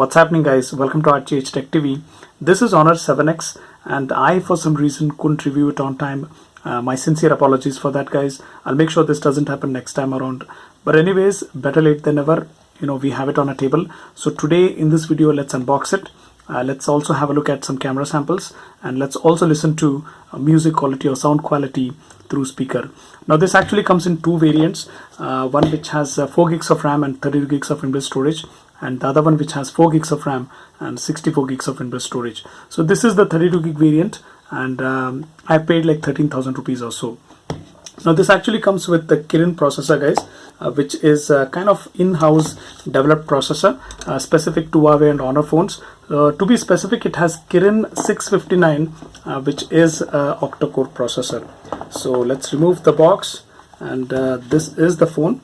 What's happening, guys? Welcome to RGHtechTv. This is Honor 7X and I for some reason couldn't review it on time. My sincere apologies for that, guys. I'll make sure this doesn't happen next time around. But anyways, better late than never. We have it on a table. So today in this video, let's unbox it. Let's also have a look at some camera samples, and let's also listen to music quality or sound quality through speaker. Now this actually comes in two variants, one which has 4 gigs of RAM and 32 gigs of inbuilt storage, and the other one which has 4 gigs of RAM and 64 gigs of inbuilt storage. So this is the 32 gig variant, and I paid like 13,000 rupees or so. Now this actually comes with the Kirin processor, guys, which is kind of in-house developed processor specific to Huawei and Honor phones. To be specific, it has Kirin 659, which is an octa-core processor. So let's remove the box, and this is the phone.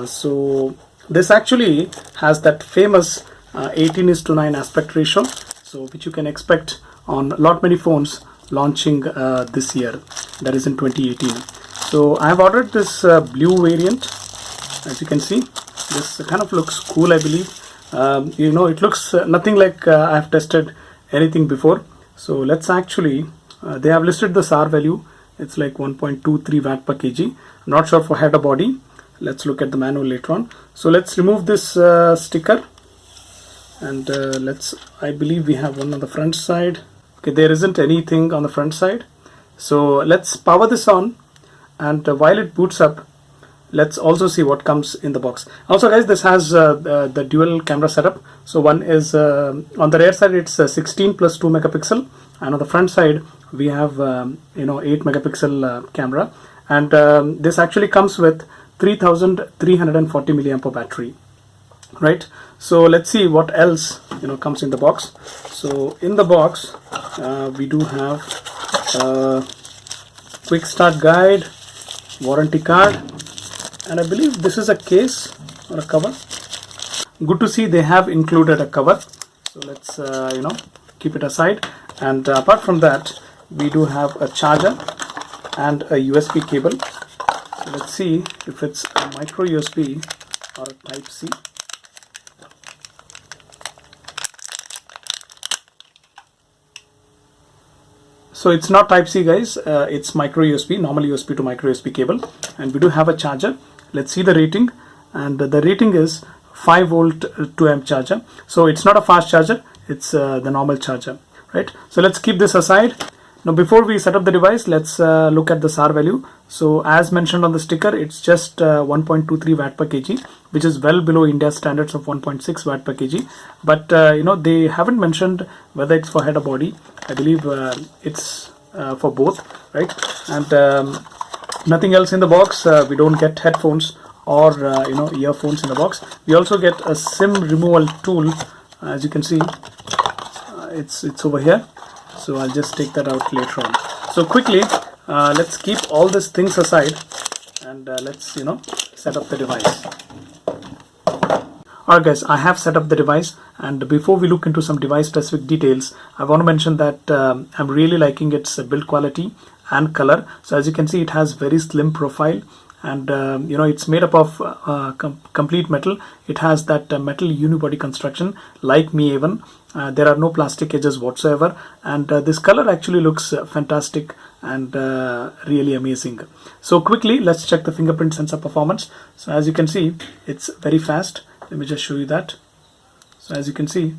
So this actually has that famous 18:9 aspect ratio, so which you can expect on lot many phones launching this year, that is in 2018. So I have ordered this blue variant. As you can see, this kind of looks cool, I believe. It looks nothing like I have tested anything before. So let's actually, they have listed the SAR value. It's like 1.23 watt per kg. I'm not sure for head or body. Let's look at the manual later on. So let's remove this sticker, and I believe we have one on the front side. Okay, there isn't anything on the front side. So let's power this on, and while it boots up, let's also see what comes in the box. Also, guys, this has the dual camera setup. So one is on the rear side, it's 16 plus 2 megapixel, and on the front side we have 8 megapixel camera, and this actually comes with 3340 milliampere battery, right? So let's see what else comes in the box. So in the box we do have quick start guide, warranty card, and I believe this is a case or a cover. Good to see they have included a cover. So let's keep it aside. And apart from that, we do have a charger and a USB cable. So let's see if it's a micro USB or a type C. So it's not type C, guys, it's micro USB, normal USB to micro USB cable. And we do have a charger. Let's see the rating, and the rating is 5 volt 2 amp charger. So it's not a fast charger, it's the normal charger, right? So let's keep this aside. Now before we set up the device, let's look at the SAR value. So as mentioned on the sticker, it's just 1.23 watt per kg, which is well below India's standards of 1.6 watt per kg. But they haven't mentioned whether it's for head or body. I believe it's for both, right? And nothing else in the box. We don't get headphones or earphones in the box. We also get a SIM removal tool. As you can see, it's over here. So I'll just take that out later on. So quickly, let's keep all these things aside, and let's set up the device. Alright, guys, I have set up the device, and before we look into some device specific details, I want to mention that I'm really liking its build quality and color. So as you can see, it has very slim profile, and it's made up of complete metal. It has that metal unibody construction like Mi A1. There are no plastic edges whatsoever, and this color actually looks fantastic and really amazing. So quickly, let's check the fingerprint sensor performance. So as you can see, it's very fast. Let me just show you that. So as you can see,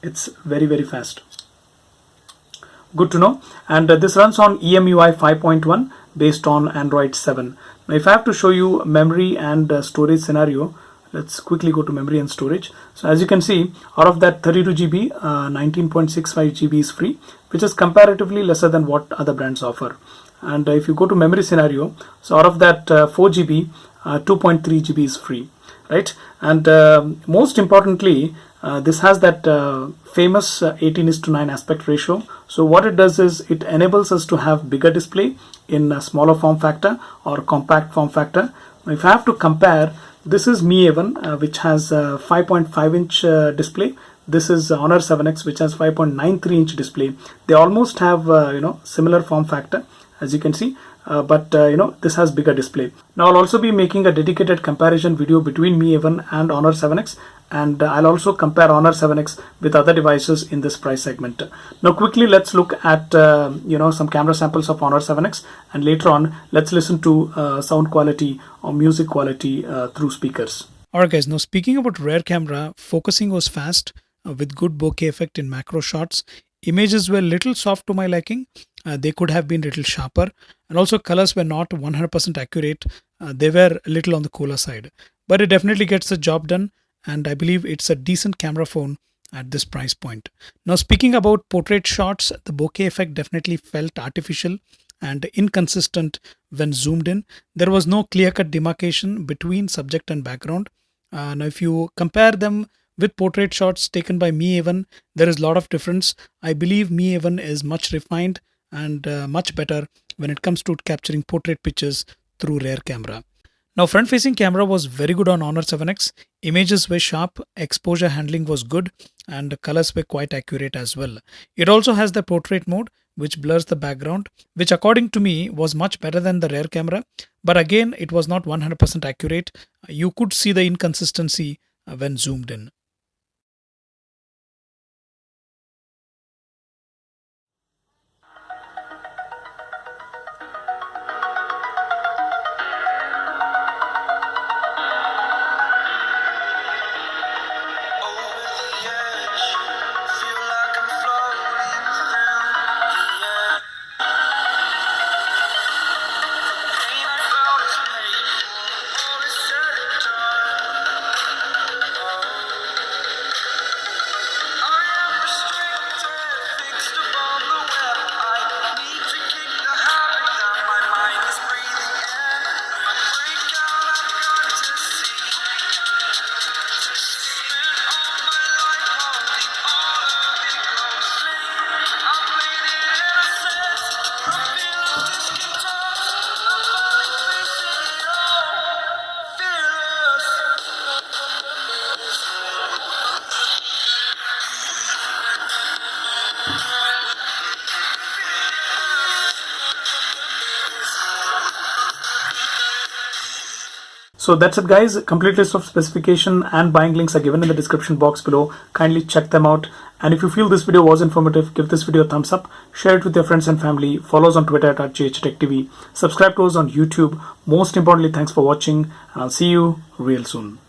it's very, very fast. Good to know. And this runs on EMUI 5.1 based on Android 7. Now if I have to show you memory and storage scenario, let's quickly go to memory and storage. So as you can see, out of that 32 GB, 19.65 GB is free, which is comparatively lesser than what other brands offer. And if you go to memory scenario, so out of that 4 GB, 2.3 GB is free, right? And most importantly, this has that famous 18:9 aspect ratio. So what it does is it enables us to have bigger display in a smaller form factor or compact form factor. Now, if I have to compare, this is Mi A1, which has a 5.5 inch display. This is Honor 7X, which has 5.93 inch display. They almost have similar form factor. As you can see, but this has bigger display. Now I'll also be making a dedicated comparison video between Mi A1 and Honor 7X, and I'll also compare Honor 7X with other devices in this price segment. Now quickly let's look at some camera samples of Honor 7X, and later on let's listen to sound quality or music quality through speakers. Alright guys, now speaking about rear camera, focusing was fast with good bokeh effect in macro shots. Images were little soft to my liking. They could have been little sharper, and also colors were not 100% accurate. They were a little on the cooler side, but it definitely gets the job done, and I believe it's a decent camera phone at this price point. Now speaking about portrait shots, the bokeh effect definitely felt artificial and inconsistent when zoomed in. There was no clear-cut demarcation between subject and background. Now if you compare them with portrait shots taken by Mi A1, there is a lot of difference. I believe Mi A1 is much refined and much better when it comes to capturing portrait pictures through rear camera. Now front-facing camera was very good on Honor 7X. Images were sharp, exposure handling was good, and the colors were quite accurate as well. It also has the portrait mode, which blurs the background, which according to me was much better than the rear camera. But again, it was not 100% accurate. You could see the inconsistency when zoomed in. So that's it guys, complete list of specification and buying links are given in the description box below. Kindly check them out, and if you feel this video was informative, give this video a thumbs up, share it with your friends and family, follow us on Twitter at RGHtechTv, subscribe to us on YouTube. Most importantly, thanks for watching, and I'll see you real soon.